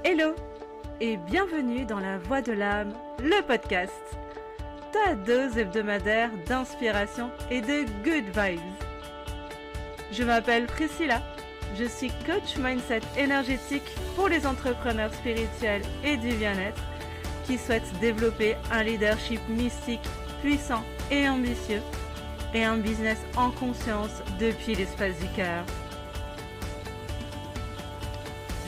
Hello et bienvenue dans La Voix de l'âme, le podcast. Ta dose hebdomadaire d'inspiration et de good vibes. Je m'appelle Priscilla, je suis coach mindset énergétique pour les entrepreneurs spirituels et du bien-être qui souhaitent développer un leadership mystique, puissant et ambitieux et un business en conscience depuis l'espace du cœur.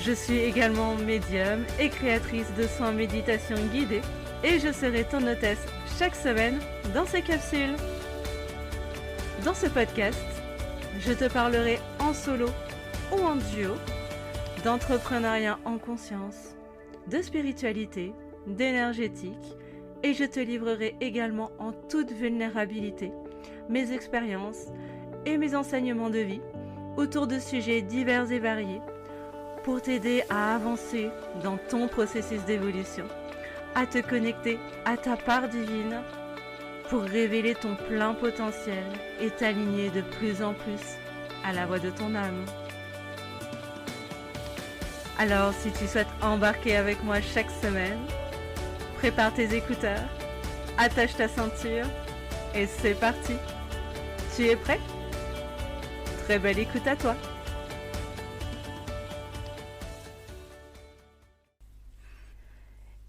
Je suis également médium et créatrice de soins méditation guidée et je serai ton hôtesse chaque semaine dans ces capsules. Dans ce podcast, je te parlerai en solo ou en duo d'entrepreneuriat en conscience, de spiritualité, d'énergétique et je te livrerai également en toute vulnérabilité mes expériences et mes enseignements de vie autour de sujets divers et variés pour t'aider à avancer dans ton processus d'évolution, à te connecter à ta part divine pour révéler ton plein potentiel et t'aligner de plus en plus à la voix de ton âme. Alors, si tu souhaites embarquer avec moi chaque semaine, prépare tes écouteurs, attache ta ceinture et c'est parti. Tu es prêt? Très belle écoute à toi.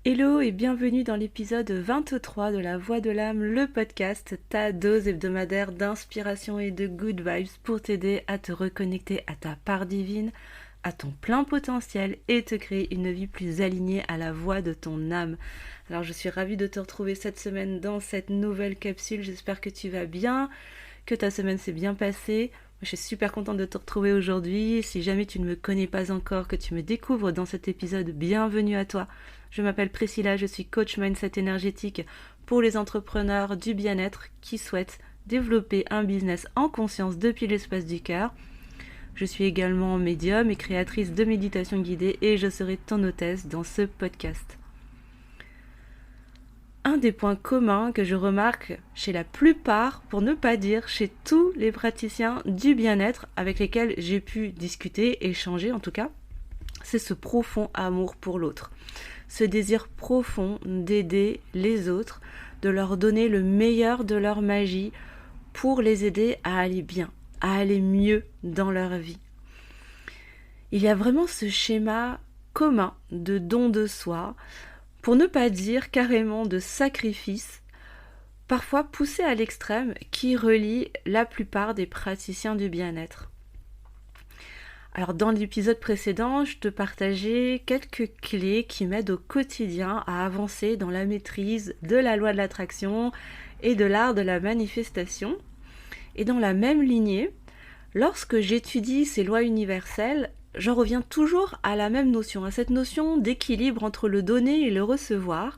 Hello et bienvenue dans l'épisode 23 de La Voix de l'âme, le podcast, ta dose hebdomadaire d'inspiration et de good vibes pour t'aider à te reconnecter à ta part divine, à ton plein potentiel et te créer une vie plus alignée à la voix de ton âme. Alors je suis ravie de te retrouver cette semaine dans cette nouvelle capsule, j'espère que tu vas bien, que ta semaine s'est bien passée. Je suis super contente de te retrouver aujourd'hui. Si jamais tu ne me connais pas encore, que tu me découvres dans cet épisode, bienvenue à toi. Je m'appelle Priscilla, je suis coach mindset énergétique pour les entrepreneurs du bien-être qui souhaitent développer un business en conscience depuis l'espace du cœur. Je suis également médium et créatrice de méditation guidée et je serai ton hôtesse dans ce podcast. Un des points communs que je remarque chez la plupart, pour ne pas dire chez tous les praticiens du bien-être avec lesquels j'ai pu discuter, échanger en tout cas, c'est ce profond amour pour l'autre. Ce désir profond d'aider les autres, de leur donner le meilleur de leur magie pour les aider à aller bien, à aller mieux dans leur vie. Il y a vraiment ce schéma commun de don de soi, pour ne pas dire carrément de sacrifice, parfois poussé à l'extrême, qui relie la plupart des praticiens du bien-être. Alors dans l'épisode précédent, je te partageais quelques clés qui m'aident au quotidien à avancer dans la maîtrise de la loi de l'attraction et de l'art de la manifestation. Et dans la même lignée, lorsque j'étudie ces lois universelles, j'en reviens toujours à la même notion, à cette notion d'équilibre entre le donner et le recevoir.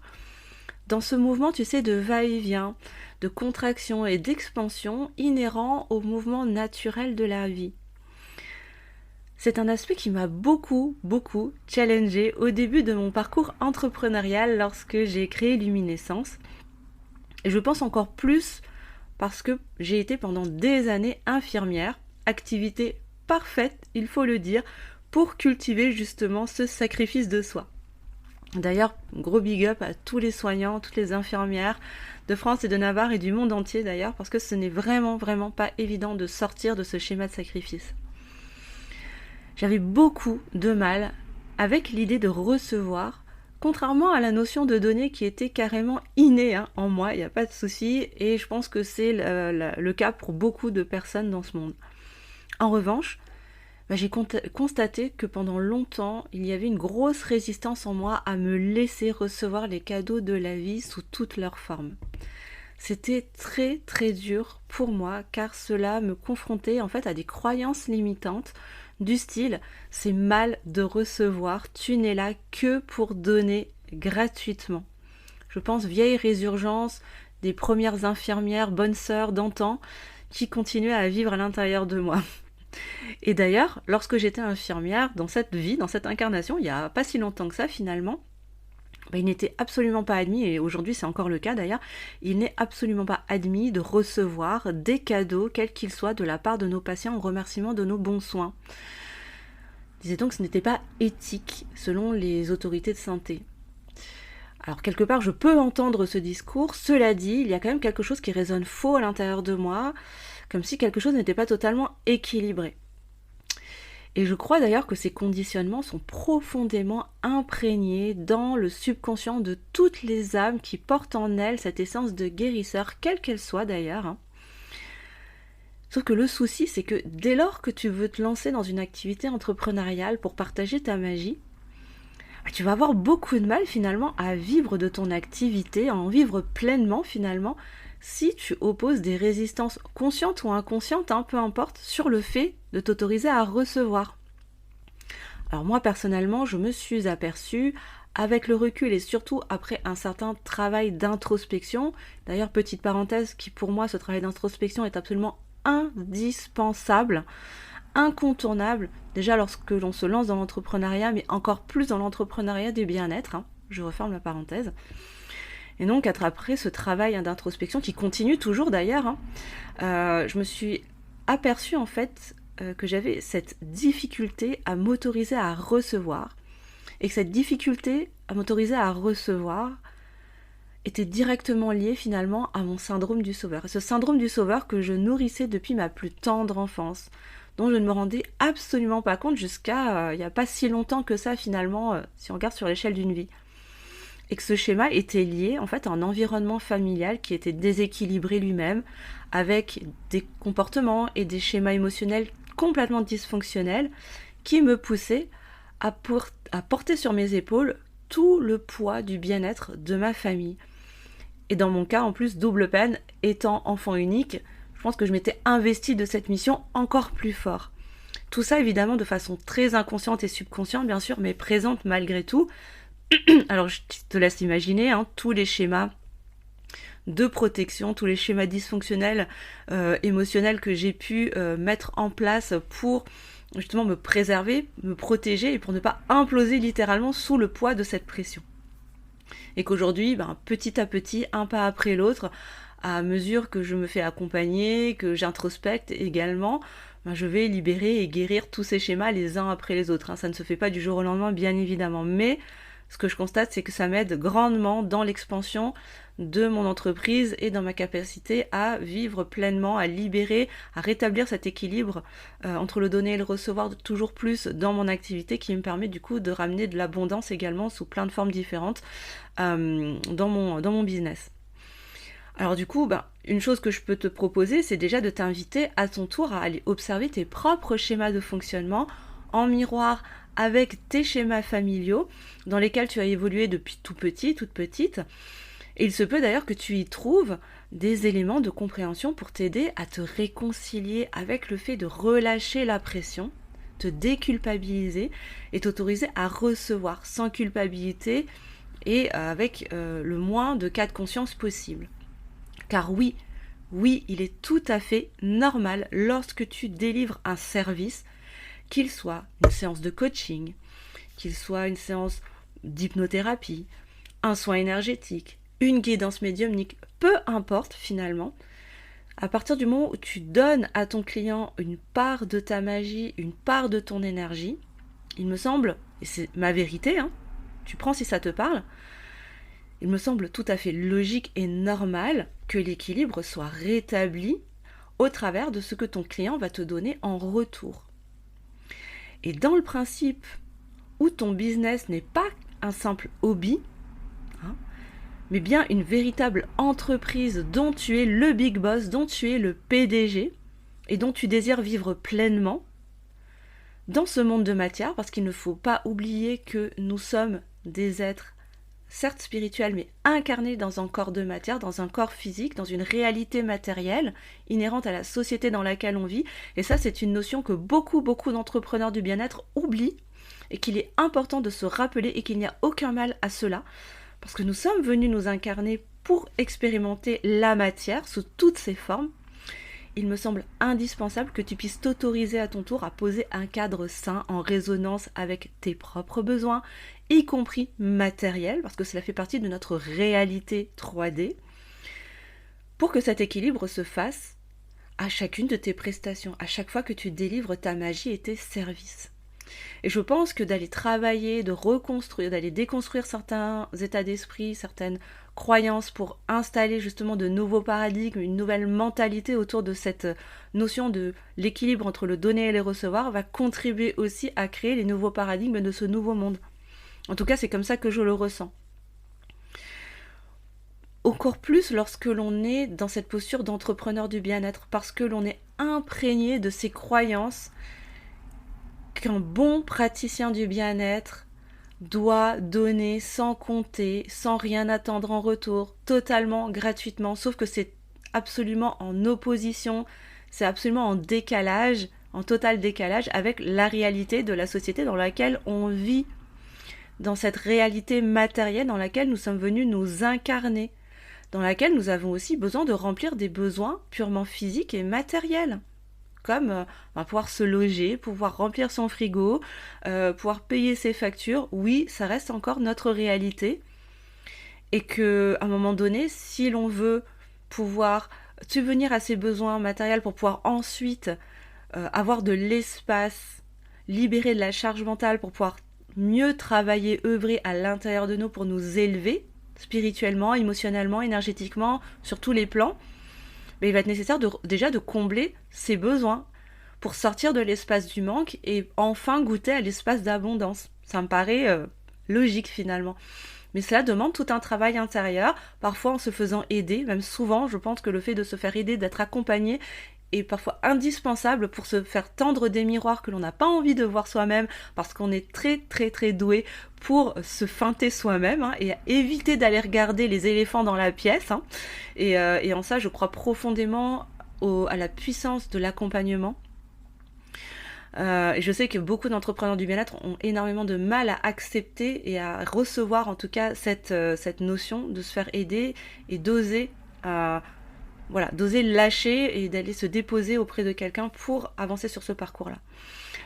Dans ce mouvement, tu sais, de va-et-vient, de contraction et d'expansion inhérent au mouvement naturel de la vie. C'est un aspect qui m'a beaucoup challengé au début de mon parcours entrepreneurial lorsque j'ai créé Luminescence. Et je pense encore plus parce que j'ai été pendant des années infirmière, activité parfaite, il faut le dire, pour cultiver justement ce sacrifice de soi. D'ailleurs, gros big up à tous les soignants, toutes les infirmières de France et de Navarre et du monde entier d'ailleurs, parce que ce n'est vraiment pas évident de sortir de ce schéma de sacrifice. J'avais beaucoup de mal avec l'idée de recevoir, contrairement à la notion de donner qui était carrément innée en moi, il n'y a pas de souci, et je pense que c'est le cas pour beaucoup de personnes dans ce monde. En revanche, j'ai constaté que pendant longtemps, il y avait une grosse résistance en moi à me laisser recevoir les cadeaux de la vie sous toutes leurs formes. C'était très dur pour moi car cela me confrontait en fait à des croyances limitantes du style « c'est mal de recevoir, tu n'es là que pour donner gratuitement ». Je pense vieille résurgence des premières infirmières bonnes sœurs d'antan qui continuaient à vivre à l'intérieur de moi. Et d'ailleurs, lorsque j'étais infirmière, dans cette vie, dans cette incarnation, il n'y a pas si longtemps que ça finalement, il n'était absolument pas admis, et aujourd'hui c'est encore le cas d'ailleurs, il n'est absolument pas admis de recevoir des cadeaux, quels qu'ils soient, de la part de nos patients en remerciement de nos bons soins. disait donc que ce n'était pas éthique selon les autorités de santé. Alors quelque part, je peux entendre ce discours, cela dit, il y a quand même quelque chose qui résonne faux à l'intérieur de moi, comme si quelque chose n'était pas totalement équilibré. Et je crois d'ailleurs que ces conditionnements sont profondément imprégnés dans le subconscient de toutes les âmes qui portent en elles cette essence de guérisseur, quelle qu'elle soit d'ailleurs. Sauf que le souci, c'est que dès lors que tu veux te lancer dans une activité entrepreneuriale pour partager ta magie, tu vas avoir beaucoup de mal finalement à vivre de ton activité, à en vivre pleinement finalement, si tu opposes des résistances conscientes ou inconscientes, peu importe, sur le fait de t'autoriser à recevoir. Alors moi personnellement, je me suis aperçue avec le recul et surtout après un certain travail d'introspection. D'ailleurs, petite parenthèse, qui pour moi, ce travail d'introspection est absolument indispensable, incontournable, déjà lorsque l'on se lance dans l'entrepreneuriat, mais encore plus dans l'entrepreneuriat du bien-être, je referme la parenthèse. Et donc après ce travail d'introspection, qui continue toujours d'ailleurs, je me suis aperçue en fait que j'avais cette difficulté à m'autoriser à recevoir, et que cette difficulté à m'autoriser à recevoir était directement liée finalement à mon syndrome du sauveur. Et ce syndrome du sauveur que je nourrissais depuis ma plus tendre enfance, dont je ne me rendais absolument pas compte jusqu'à il n'y a pas si longtemps que ça finalement, si on regarde sur l'échelle d'une vie. Et que ce schéma était lié en fait à un environnement familial qui était déséquilibré lui-même, avec des comportements et des schémas émotionnels complètement dysfonctionnels qui me poussaient à porter sur mes épaules tout le poids du bien-être de ma famille. Et dans mon cas, en plus, double peine, étant enfant unique, je pense que je m'étais investie de cette mission encore plus fort. Tout ça, évidemment, de façon très inconsciente et subconsciente, bien sûr, mais présente malgré tout. Alors, je te laisse imaginer tous les schémas de protection, tous les schémas dysfonctionnels, émotionnels que j'ai pu mettre en place pour justement me préserver, me protéger et pour ne pas imploser littéralement sous le poids de cette pression. Et qu'aujourd'hui, petit à petit, un pas après l'autre, à mesure que je me fais accompagner, que j'introspecte également, je vais libérer et guérir tous ces schémas les uns après les autres. Ça ne se fait pas du jour au lendemain, bien évidemment, mais ce que je constate, c'est que ça m'aide grandement dans l'expansion de mon entreprise et dans ma capacité à vivre pleinement, à libérer, à rétablir cet équilibre entre le donner et le recevoir toujours plus dans mon activité, qui me permet du coup de ramener de l'abondance également sous plein de formes différentes dans mon business. Alors du coup, une chose que je peux te proposer, c'est déjà de t'inviter à ton tour à aller observer tes propres schémas de fonctionnement en miroir avec tes schémas familiaux dans lesquels tu as évolué depuis tout petit, toute petite. Et il se peut d'ailleurs que tu y trouves des éléments de compréhension pour t'aider à te réconcilier avec le fait de relâcher la pression, te déculpabiliser et t'autoriser à recevoir sans culpabilité et avec le moins de cas de conscience possible. Car oui, il est tout à fait normal lorsque tu délivres un service, qu'il soit une séance de coaching, qu'il soit une séance d'hypnothérapie, un soin énergétique, une guidance médiumnique, peu importe finalement, à partir du moment où tu donnes à ton client une part de ta magie, une part de ton énergie, il me semble, et c'est ma vérité, tu prends si ça te parle, il me semble tout à fait logique et normal que l'équilibre soit rétabli au travers de ce que ton client va te donner en retour. Et dans le principe où ton business n'est pas un simple hobby, mais bien une véritable entreprise dont tu es le big boss, dont tu es le PDG et dont tu désires vivre pleinement dans ce monde de matière, parce qu'il ne faut pas oublier que nous sommes des êtres certes spirituels, mais incarnés dans un corps de matière, dans un corps physique, dans une réalité matérielle inhérente à la société dans laquelle on vit. Et ça, c'est une notion que beaucoup d'entrepreneurs du bien-être oublient et qu'il est important de se rappeler et qu'il n'y a aucun mal à cela. Parce que nous sommes venus nous incarner pour expérimenter la matière sous toutes ses formes. Il me semble indispensable que tu puisses t'autoriser à ton tour à poser un cadre sain en résonance avec tes propres besoins, y compris matériels, parce que cela fait partie de notre réalité 3D, pour que cet équilibre se fasse à chacune de tes prestations, à chaque fois que tu délivres ta magie et tes services. Et je pense que d'aller travailler, de reconstruire, d'aller déconstruire certains états d'esprit, certaines croyances pour installer justement de nouveaux paradigmes, une nouvelle mentalité autour de cette notion de l'équilibre entre le donner et le recevoir va contribuer aussi à créer les nouveaux paradigmes de ce nouveau monde. En tout cas, c'est comme ça que je le ressens. Encore plus lorsque l'on est dans cette posture d'entrepreneur du bien-être, parce que l'on est imprégné de ces croyances qu'un bon praticien du bien-être doit donner sans compter, sans rien attendre en retour, totalement gratuitement, sauf que c'est absolument en opposition, c'est absolument en décalage, en total décalage avec la réalité de la société dans laquelle on vit, dans cette réalité matérielle dans laquelle nous sommes venus nous incarner, dans laquelle nous avons aussi besoin de remplir des besoins purement physiques et matériels, comme pouvoir se loger, pouvoir remplir son frigo, pouvoir payer ses factures. Oui, ça reste encore notre réalité. Et qu'à un moment donné, si l'on veut pouvoir subvenir à ses besoins matériels pour pouvoir ensuite avoir de l'espace, libérer de la charge mentale pour pouvoir mieux travailler, œuvrer à l'intérieur de nous pour nous élever spirituellement, émotionnellement, énergétiquement, sur tous les plans, mais il va être nécessaire déjà de combler ses besoins pour sortir de l'espace du manque et enfin goûter à l'espace d'abondance. Ça me paraît logique finalement. Mais cela demande tout un travail intérieur, parfois en se faisant aider, même souvent, je pense que le fait de se faire aider, d'être accompagné, est parfois indispensable pour se faire tendre des miroirs que l'on n'a pas envie de voir soi-même, parce qu'on est très très très doué pour se feinter soi-même et éviter d'aller regarder les éléphants dans la pièce. Et en ça, je crois profondément à la puissance de l'accompagnement. Et je sais que beaucoup d'entrepreneurs du bien-être ont énormément de mal à accepter et à recevoir en tout cas cette notion de se faire aider et d'oser d'oser lâcher et d'aller se déposer auprès de quelqu'un pour avancer sur ce parcours-là.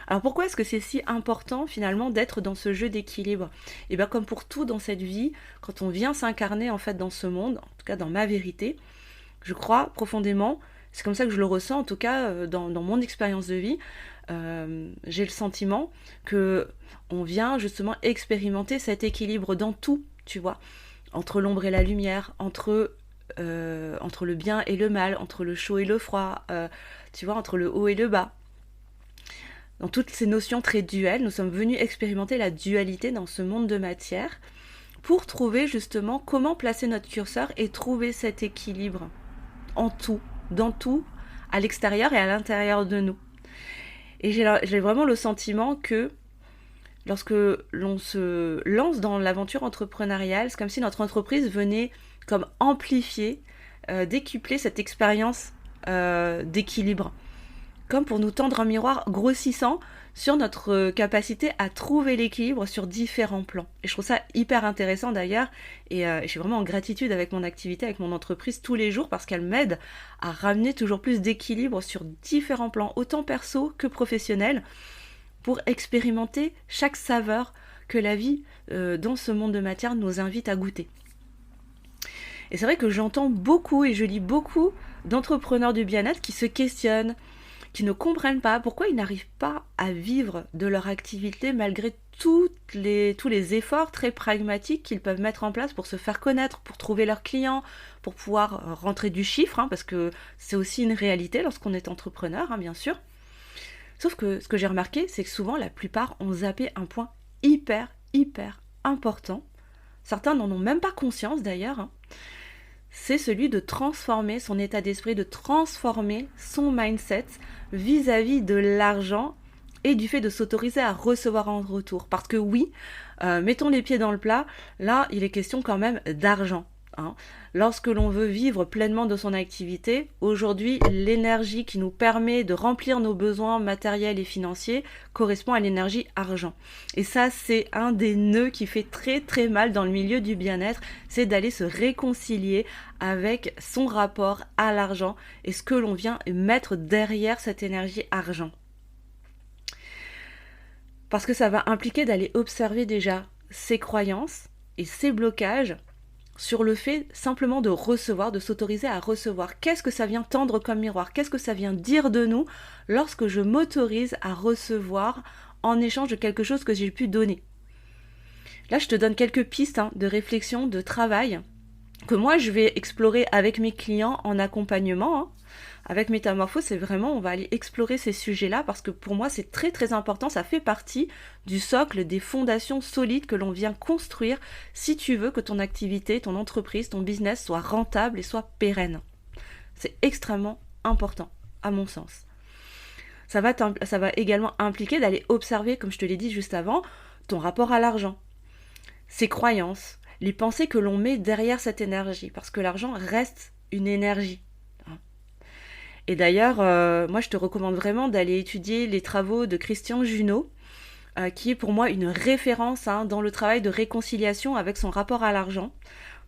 Alors pourquoi est-ce que c'est si important finalement d'être dans ce jeu d'équilibre ? Et bien comme pour tout dans cette vie, quand on vient s'incarner en fait dans ce monde, en tout cas dans ma vérité, je crois profondément, c'est comme ça que je le ressens en tout cas dans mon expérience de vie, j'ai le sentiment que on vient justement expérimenter cet équilibre dans tout, tu vois, entre l'ombre et la lumière, entre le bien et le mal, entre le chaud et le froid, tu vois, entre le haut et le bas. Dans toutes ces notions très duelles, nous sommes venus expérimenter la dualité dans ce monde de matière pour trouver justement comment placer notre curseur et trouver cet équilibre en tout, dans tout, à l'extérieur et à l'intérieur de nous. Et j'ai vraiment le sentiment que lorsque l'on se lance dans l'aventure entrepreneuriale, c'est comme si notre entreprise venait comme amplifier, décupler cette expérience d'équilibre, comme pour nous tendre un miroir grossissant sur notre capacité à trouver l'équilibre sur différents plans. Et je trouve ça hyper intéressant d'ailleurs, et je suis vraiment en gratitude avec mon activité, avec mon entreprise tous les jours, parce qu'elle m'aide à ramener toujours plus d'équilibre sur différents plans, autant perso que professionnel, pour expérimenter chaque saveur que la vie dans ce monde de matière nous invite à goûter. Et c'est vrai que j'entends beaucoup et je lis beaucoup d'entrepreneurs du bien-être qui se questionnent, qui ne comprennent pas pourquoi ils n'arrivent pas à vivre de leur activité malgré tous les efforts très pragmatiques qu'ils peuvent mettre en place pour se faire connaître, pour trouver leurs clients, pour pouvoir rentrer du chiffre, parce que c'est aussi une réalité lorsqu'on est entrepreneur, bien sûr. Sauf que ce que j'ai remarqué, c'est que souvent la plupart ont zappé un point hyper important. Certains n'en ont même pas conscience d'ailleurs. C'est celui de transformer son état d'esprit, de transformer son mindset vis-à-vis de l'argent et du fait de s'autoriser à recevoir en retour. Parce que oui, mettons les pieds dans le plat, là il est question quand même d'argent. Lorsque l'on veut vivre pleinement de son activité, aujourd'hui, l'énergie qui nous permet de remplir nos besoins matériels et financiers correspond à l'énergie argent. Et ça, c'est un des nœuds qui fait très très mal dans le milieu du bien-être, c'est d'aller se réconcilier avec son rapport à l'argent et ce que l'on vient mettre derrière cette énergie argent. Parce que ça va impliquer d'aller observer déjà ses croyances et ses blocages sur le fait simplement de recevoir, de s'autoriser à recevoir. Qu'est-ce que ça vient tendre comme miroir ? Qu'est-ce que ça vient dire de nous lorsque je m'autorise à recevoir en échange de quelque chose que j'ai pu donner. Là, je te donne quelques pistes de réflexion, de travail, que moi, je vais explorer avec mes clients en accompagnement. Avec Métamorphose, c'est vraiment, on va aller explorer ces sujets-là parce que pour moi, c'est très très important. Ça fait partie du socle, des fondations solides que l'on vient construire si tu veux que ton activité, ton entreprise, ton business soit rentable et soit pérenne. C'est extrêmement important, à mon sens. Ça va également impliquer d'aller observer, comme je te l'ai dit juste avant, ton rapport à l'argent, ses croyances, les pensées que l'on met derrière cette énergie, parce que l'argent reste une énergie. Et d'ailleurs, moi je te recommande vraiment d'aller étudier les travaux de Christian Junod, qui est pour moi une référence dans le travail de réconciliation avec son rapport à l'argent,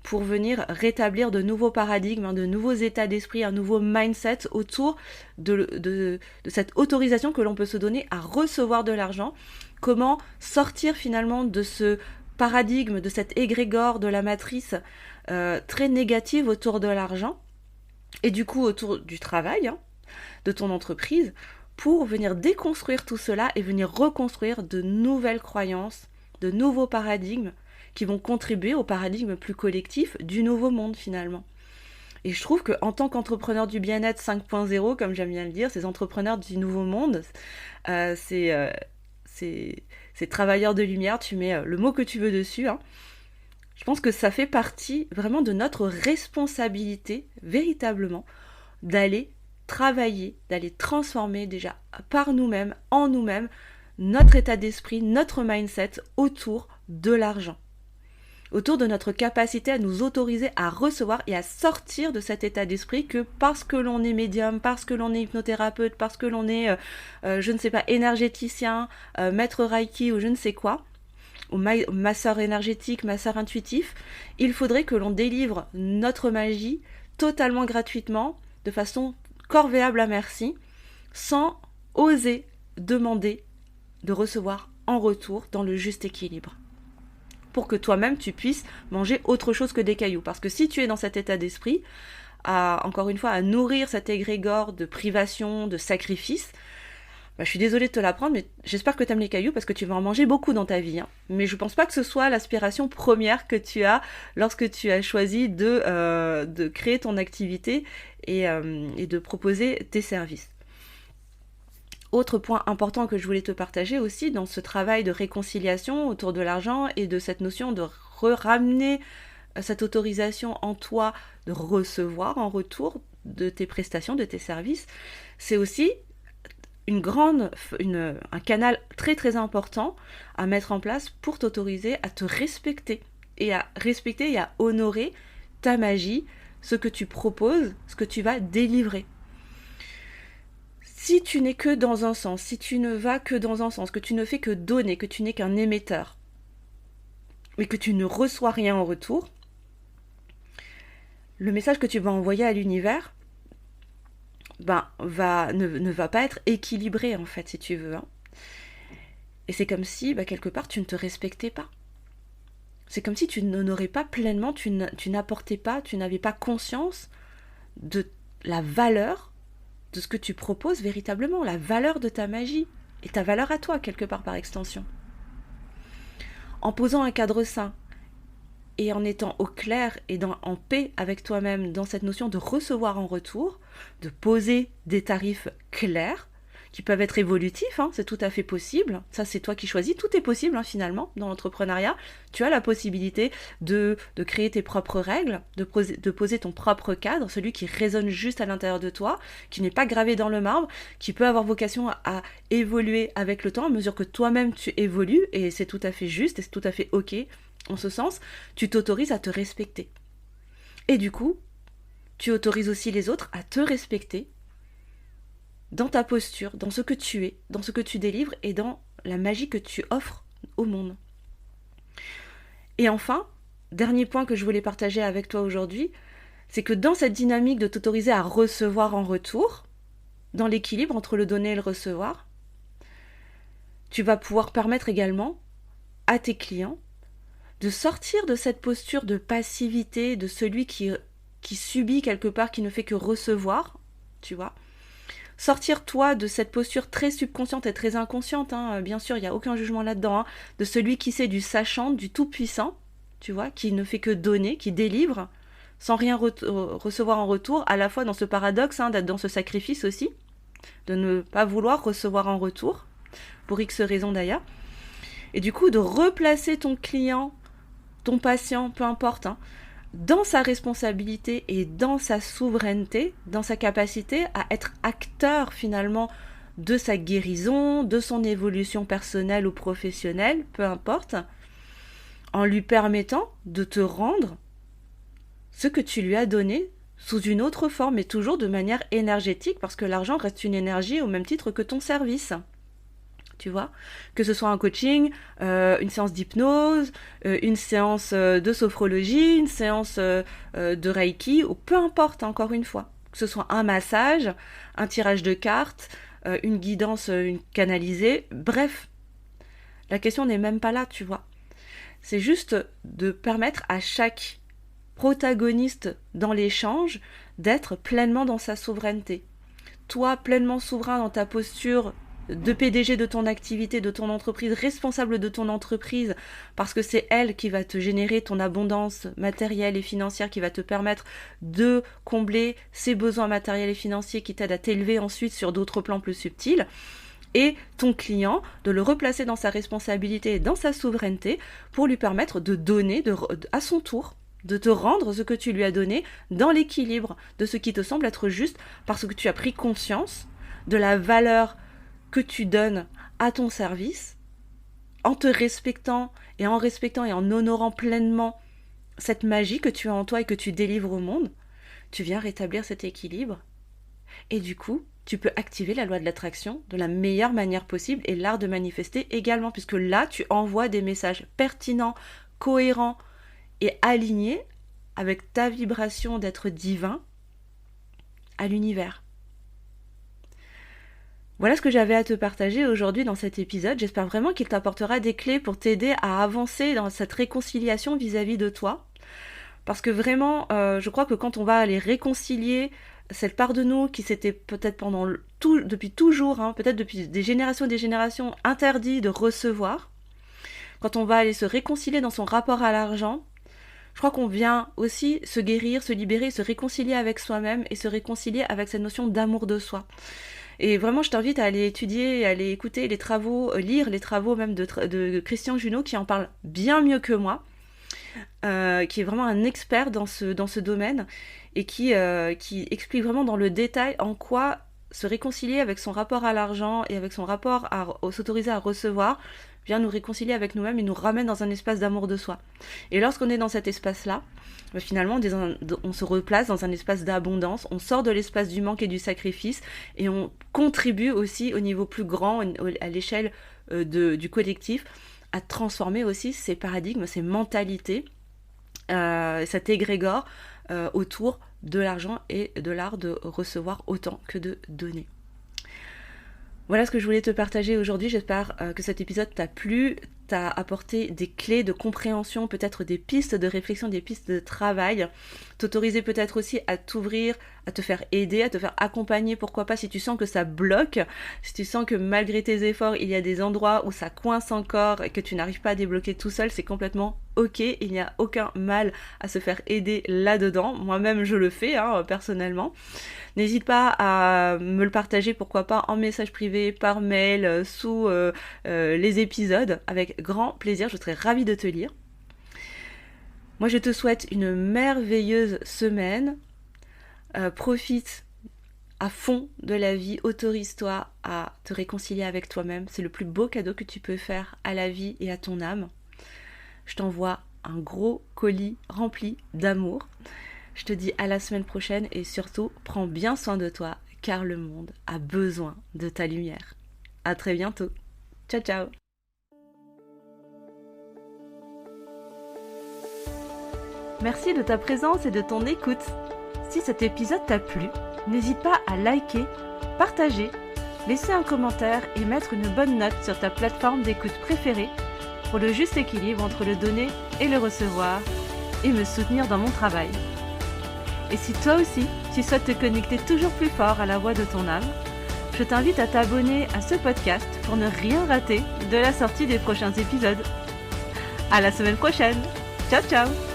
pour venir rétablir de nouveaux paradigmes, de nouveaux états d'esprit, un nouveau mindset autour de cette autorisation que l'on peut se donner à recevoir de l'argent. Comment sortir finalement de ce paradigme, de cet égrégore de la matrice très négative autour de l'argent, et du coup autour du travail, de ton entreprise, pour venir déconstruire tout cela et venir reconstruire de nouvelles croyances, de nouveaux paradigmes qui vont contribuer au paradigme plus collectif du nouveau monde finalement. Et je trouve qu'en tant qu'entrepreneur du bien-être 5.0, comme j'aime bien le dire, ces entrepreneurs du nouveau monde, ces travailleurs de lumière, tu mets le mot que tu veux dessus, je pense que ça fait partie vraiment de notre responsabilité, véritablement, d'aller travailler, d'aller transformer déjà par nous-mêmes, en nous-mêmes, notre état d'esprit, notre mindset autour de l'argent. Autour de notre capacité à nous autoriser à recevoir et à sortir de cet état d'esprit que parce que l'on est médium, parce que l'on est hypnothérapeute, parce que l'on est, je ne sais pas, énergéticien, maître Reiki ou je ne sais quoi, ou masseur énergétique, masseur intuitif, il faudrait que l'on délivre notre magie totalement gratuitement, de façon corvéable à merci, sans oser demander de recevoir en retour dans le juste équilibre. Pour que toi-même tu puisses manger autre chose que des cailloux. Parce que si tu es dans cet état d'esprit, encore une fois, à nourrir cet égrégore de privation, de sacrifice, je suis désolée de te l'apprendre, mais j'espère que tu aimes les cailloux parce que tu vas en manger beaucoup dans ta vie. Mais je pense pas que ce soit l'aspiration première que tu as lorsque tu as choisi de créer ton activité et de proposer tes services. Autre point important que je voulais te partager aussi dans ce travail de réconciliation autour de l'argent et de cette notion de ramener cette autorisation en toi de recevoir en retour de tes prestations, de tes services, c'est aussi un canal très très important à mettre en place pour t'autoriser à te respecter et à honorer ta magie, ce que tu proposes, ce que tu vas délivrer. Si tu n'es que dans un sens, si tu ne vas que dans un sens, que tu ne fais que donner, que tu n'es qu'un émetteur, mais que tu ne reçois rien en retour, le message que tu vas envoyer à l'univers ne va pas être équilibré en fait, si tu veux. Et c'est comme si, quelque part, tu ne te respectais pas. C'est comme si tu n'honorais pas pleinement, tu n'apportais pas, tu n'avais pas conscience de la valeur de ce que tu proposes véritablement, la valeur de ta magie, et ta valeur à toi, quelque part par extension. En posant un cadre sain, et en étant au clair et en paix avec toi-même dans cette notion de recevoir en retour, de poser des tarifs clairs, qui peuvent être évolutifs, c'est tout à fait possible, ça c'est toi qui choisis, tout est possible finalement dans l'entrepreneuriat, tu as la possibilité de créer tes propres règles, de poser ton propre cadre, celui qui résonne juste à l'intérieur de toi, qui n'est pas gravé dans le marbre, qui peut avoir vocation à évoluer avec le temps à mesure que toi-même tu évolues, et c'est tout à fait juste, et c'est tout à fait ok. En ce sens, tu t'autorises à te respecter. Et du coup, tu autorises aussi les autres à te respecter dans ta posture, dans ce que tu es, dans ce que tu délivres et dans la magie que tu offres au monde. Et enfin, dernier point que je voulais partager avec toi aujourd'hui, c'est que dans cette dynamique de t'autoriser à recevoir en retour, dans l'équilibre entre le donner et le recevoir, tu vas pouvoir permettre également à tes clients de sortir de cette posture de passivité, de celui qui subit quelque part, qui ne fait que recevoir, tu vois, sortir toi de cette posture très subconsciente et très inconsciente, hein, bien sûr, il n'y a aucun jugement là-dedans, hein, de celui qui sait, du sachant, du tout-puissant, tu vois, qui ne fait que donner, qui délivre, sans rien recevoir en retour, à la fois dans ce paradoxe, hein, d'être dans ce sacrifice aussi, de ne pas vouloir recevoir en retour, pour X raisons d'ailleurs, et du coup de replacer ton client, ton patient, peu importe, hein, dans sa responsabilité et dans sa souveraineté, dans sa capacité à être acteur finalement de sa guérison, de son évolution personnelle ou professionnelle, peu importe, en lui permettant de te rendre ce que tu lui as donné sous une autre forme, mais toujours de manière énergétique, parce que l'argent reste une énergie au même titre que ton service. Tu vois, que ce soit un coaching, une séance d'hypnose, une séance de sophrologie, une séance de Reiki, ou peu importe, encore une fois. Que ce soit un massage, un tirage de cartes, une guidance canalisée, bref. La question n'est même pas là, tu vois. C'est juste de permettre à chaque protagoniste dans l'échange d'être pleinement dans sa souveraineté. Toi, pleinement souverain dans ta posture de PDG de ton activité, de ton entreprise, responsable de ton entreprise, parce que c'est elle qui va te générer ton abondance matérielle et financière, qui va te permettre de combler ses besoins matériels et financiers, qui t'aident à t'élever ensuite sur d'autres plans plus subtils, et ton client, de le replacer dans sa responsabilité et dans sa souveraineté pour lui permettre de donner à son tour, de te rendre ce que tu lui as donné dans l'équilibre de ce qui te semble être juste, parce que tu as pris conscience de la valeur que tu donnes à ton service, en te respectant et en honorant pleinement cette magie que tu as en toi et que tu délivres au monde, tu viens rétablir cet équilibre. Et du coup, tu peux activer la loi de l'attraction de la meilleure manière possible et l'art de manifester également, puisque là, tu envoies des messages pertinents, cohérents et alignés avec ta vibration d'être divin à l'univers. Voilà ce que j'avais à te partager aujourd'hui dans cet épisode. J'espère vraiment qu'il t'apportera des clés pour t'aider à avancer dans cette réconciliation vis-à-vis de toi. Parce que vraiment, je crois que quand on va aller réconcilier cette part de nous qui s'était peut-être depuis toujours, hein, peut-être depuis des générations interdit de recevoir, quand on va aller se réconcilier dans son rapport à l'argent, je crois qu'on vient aussi se guérir, se libérer, se réconcilier avec soi-même et se réconcilier avec cette notion d'amour de soi. Et vraiment, je t'invite à aller étudier, à aller écouter les travaux, lire les travaux même de Christian Junod, qui en parle bien mieux que moi, qui est vraiment un expert dans ce domaine, et qui explique vraiment dans le détail en quoi se réconcilier avec son rapport à l'argent et avec son rapport à s'autoriser à recevoir vient nous réconcilier avec nous-mêmes et nous ramène dans un espace d'amour de soi. Et lorsqu'on est dans cet espace-là, finalement, on se replace dans un espace d'abondance, on sort de l'espace du manque et du sacrifice, et on contribue aussi au niveau plus grand, à l'échelle du collectif, à transformer aussi ces paradigmes, ces mentalités, cet égrégore autour de l'argent et de l'art de recevoir autant que de donner. Voilà ce que je voulais te partager aujourd'hui. J'espère que cet épisode t'a plu, t'a apporté des clés de compréhension, peut-être des pistes de réflexion, des pistes de travail, t'autoriser peut-être aussi à t'ouvrir, à te faire aider, à te faire accompagner, pourquoi pas, si tu sens que ça bloque, si tu sens que malgré tes efforts, il y a des endroits où ça coince encore et que tu n'arrives pas à débloquer tout seul, c'est complètement ok, il n'y a aucun mal à se faire aider là-dedans. Moi-même, je le fais, personnellement. N'hésite pas à me le partager, pourquoi pas, en message privé, par mail, sous les épisodes, avec grand plaisir, je serais ravie de te lire. Moi, je te souhaite une merveilleuse semaine. Profite à fond de la vie, autorise-toi à te réconcilier avec toi-même. C'est le plus beau cadeau que tu peux faire à la vie et à ton âme. Je t'envoie un gros colis rempli d'amour. Je te dis à la semaine prochaine et surtout, prends bien soin de toi car le monde a besoin de ta lumière. À très bientôt. Ciao, ciao. Merci de ta présence et de ton écoute. Si cet épisode t'a plu, n'hésite pas à liker, partager, laisser un commentaire et mettre une bonne note sur ta plateforme d'écoute préférée pour le juste équilibre entre le donner et le recevoir et me soutenir dans mon travail. Et si toi aussi, tu souhaites te connecter toujours plus fort à la voix de ton âme, je t'invite à t'abonner à ce podcast pour ne rien rater de la sortie des prochains épisodes. À la semaine prochaine. Ciao ciao.